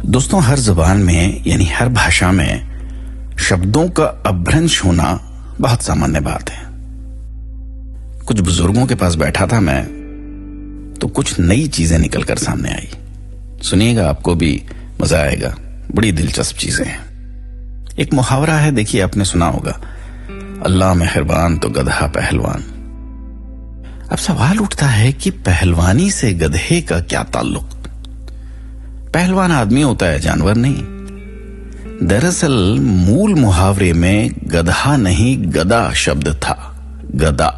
दोस्तों, हर जबान में यानी हर भाषा में शब्दों का अपभ्रंश होना बहुत सामान्य बात है। कुछ बुजुर्गों के पास बैठा था मैं, तो कुछ नई चीजें निकलकर सामने आई। सुनिएगा, आपको भी मजा आएगा। बड़ी दिलचस्प चीजें हैं। एक मुहावरा है, देखिए आपने सुना होगा, अल्लाह मेहरबान तो गधा पहलवान। अब सवाल उठता है कि पहलवानी से गधे का क्या ताल्लुक? पहलवान आदमी होता है, जानवर नहीं। दरअसल मूल मुहावरे में गधा नहीं गदा शब्द था। गदा।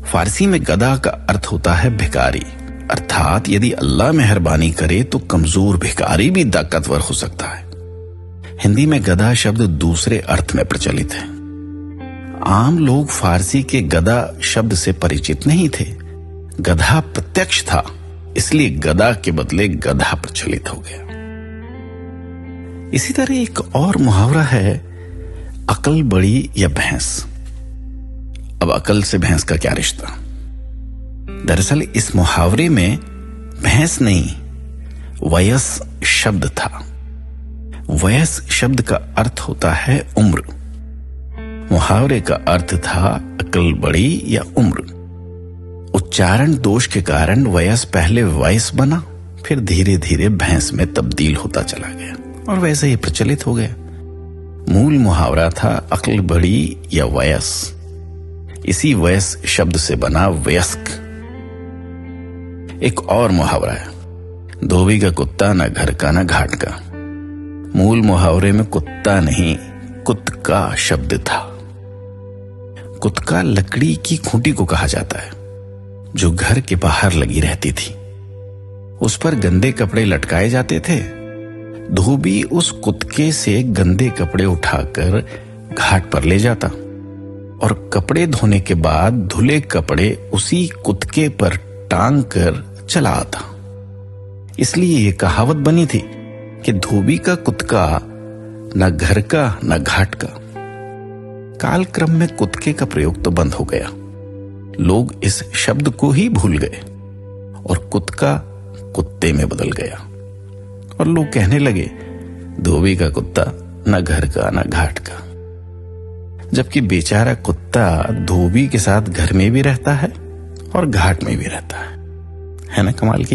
फारसी में गदा का अर्थ होता है भिखारी, अर्थात यदि अल्लाह मेहरबानी करे तो कमजोर भिखारी भी ताकतवर हो सकता है। हिंदी में गधा शब्द दूसरे अर्थ में प्रचलित है। आम लोग फारसी के गदा शब्द से परिचित नहीं थे। गधा प्रत्यक्ष था, इसलिए गदा के बदले गधा प्रचलित हो गया। इसी तरह एक और मुहावरा है, अकल बड़ी या भैंस। अब अकल से भैंस का क्या रिश्ता? दरअसल इस मुहावरे में भैंस नहीं, वयस शब्द था। वयस शब्द का अर्थ होता है उम्र। मुहावरे का अर्थ था अकल बड़ी या उम्र। उच्चारण दोष के कारण वयस पहले वयस बना, फिर धीरे धीरे भैंस में तब्दील होता चला गया और वैसे ही प्रचलित हो गया। मूल मुहावरा था अकल बड़ी या वयस। इसी वयस शब्द से बना वयस्क। एक और मुहावरा है, धोबी का कुत्ता न घर का न घाट का। मूल मुहावरे में कुत्ता नहीं, कुत्का शब्द था। कुत्का लकड़ी की खूंटी को कहा जाता है, जो घर के बाहर लगी रहती थी। उस पर गंदे कपड़े लटकाए जाते थे। धोबी उस कुत्के से गंदे कपड़े उठाकर घाट पर ले जाता और कपड़े धोने के बाद धुले कपड़े उसी कुत्के पर टांग कर चला आता। इसलिए ये कहावत बनी थी कि धोबी का कुत्का न घर का न घाट का। कालक्रम में कुत्के का प्रयोग तो बंद हो गया। लोग इस शब्द को ही भूल गए और कुत्का कुत्ते में बदल गया और लोग कहने लगे, धोबी का कुत्ता न घर का न घाट का। जबकि बेचारा कुत्ता धोबी के साथ घर में भी रहता है और घाट में भी रहता है ना? कमाल की